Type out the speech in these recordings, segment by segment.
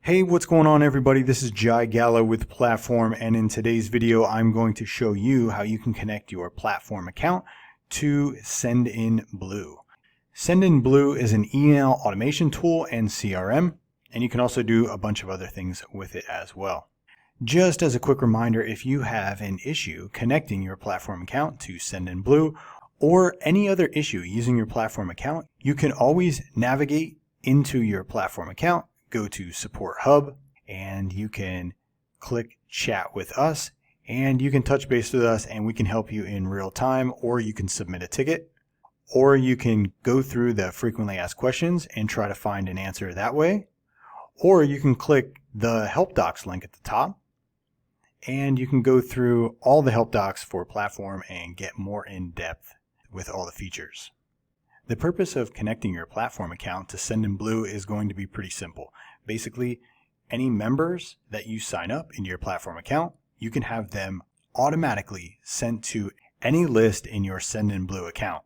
Hey, what's going on everybody? This is Jai Gallo with Platform, and in today's video I'm going to show you how you can connect your Platform account to Sendinblue. Sendinblue is an email automation tool and CRM, and you can also do a bunch of other things with it as well. Just as a quick reminder, if you have an issue connecting your Platform account to Sendinblue or any other issue using your Platform account, you can always navigate into your Platform account, go to Support Hub, and you can click Chat with us, and you can touch base with us and we can help you in real time, or you can submit a ticket, or you can go through the frequently asked questions and try to find an answer that way, or you can click the Help Docs link at the top and you can go through all the help docs for Platform and get more in depth with all the features. The purpose of connecting your Platform account to Sendinblue is going to be pretty simple. Basically, any members that you sign up into your Platform account, you can have them automatically sent to any list in your Sendinblue account.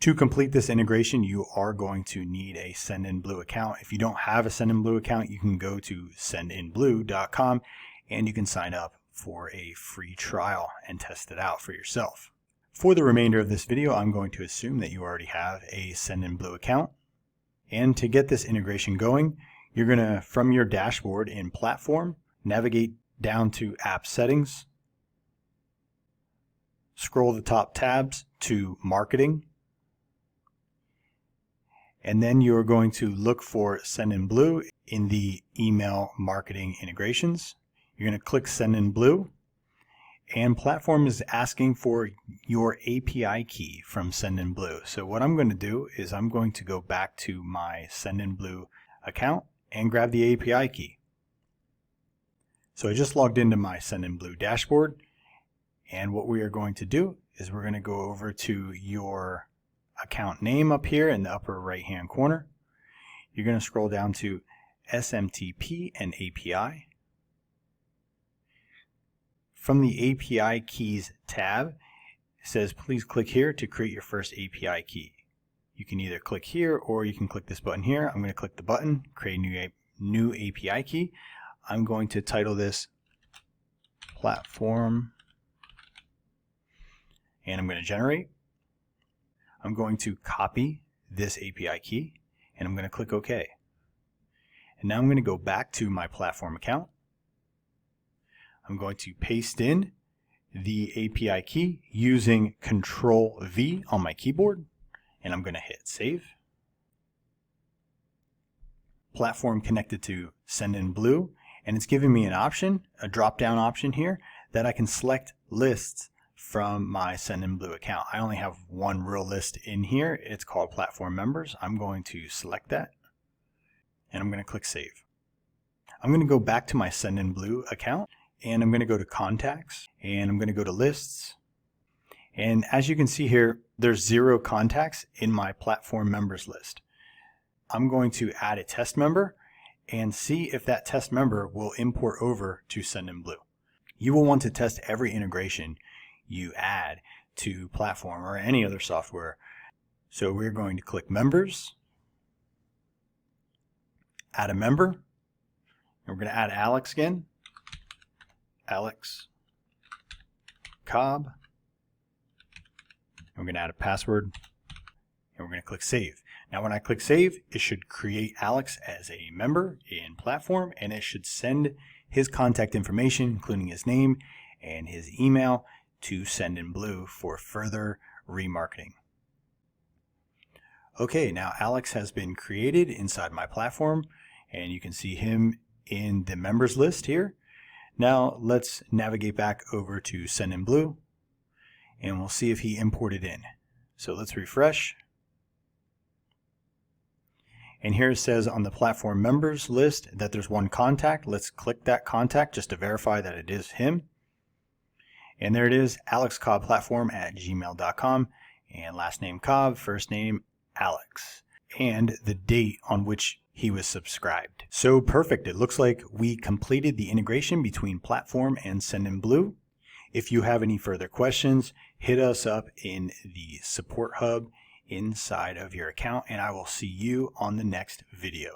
To complete this integration, you are going to need a Sendinblue account. If you don't have a Sendinblue account, you can go to sendinblue.com and you can sign up for a free trial and test it out for yourself. For the remainder of this video, I'm going to assume that you already have a Sendinblue account. And to get this integration going, you're going to, from your dashboard in Platform, navigate down to App Settings, scroll the top tabs to Marketing, and then you're going to look for Sendinblue in the Email Marketing Integrations. You're going to click Sendinblue. And Platform is asking for your API key from Sendinblue. So what I'm going to do is I'm going to go back to my Sendinblue account and grab the API key. So I just logged into my Sendinblue dashboard, and what we are going to do is we're going to go over to your account name up here in the upper right hand corner. You're going to scroll down to SMTP and API. From the API Keys tab, it says please click here to create your first API key. You can either click here or you can click this button here. I'm going to click the button, create a new API key. I'm going to title this Platform, and I'm going to generate. I'm going to copy this API key and I'm going to click OK. And now I'm going to go back to my Platform account. I'm going to paste in the API key using Control-V on my keyboard, and I'm going to hit Save. Platform connected to Sendinblue, and it's giving me an option, a drop-down option here, that I can select lists from my Sendinblue account. I only have one real list in here. It's called Platform Members. I'm going to select that, and I'm going to click Save. I'm going to go back to my Sendinblue account, and I'm going to go to Contacts, and I'm going to go to Lists. And as you can see here, there's 0 contacts in my Platform Members list. I'm going to add a test member and see if that test member will import over to Sendinblue. You will want to test every integration you add to Platform or any other software. So we're going to click Members, add a member, and we're going to add Alex again. Alex Cobb. We're going to add a password, and we're going to click Save. Now when I click Save, it should create Alex as a member in Platform, and it should send his contact information, including his name and his email, to Sendinblue for further remarketing. Okay, now Alex has been created inside my Platform, and you can see him in the members list here. Now let's navigate back over to Sendinblue and we'll see if he imported in. So let's refresh. And here it says on the Platform Members list that there's one contact. Let's click that contact just to verify that it is him. And there it is, alexcobbplatform@gmail.com, and last name Cobb, first name Alex, and the date on which he was subscribed. So perfect. It looks like we completed the integration between Platform and Sendinblue. If you have any further questions, hit us up in the support hub inside of your account, and I will see you on the next video.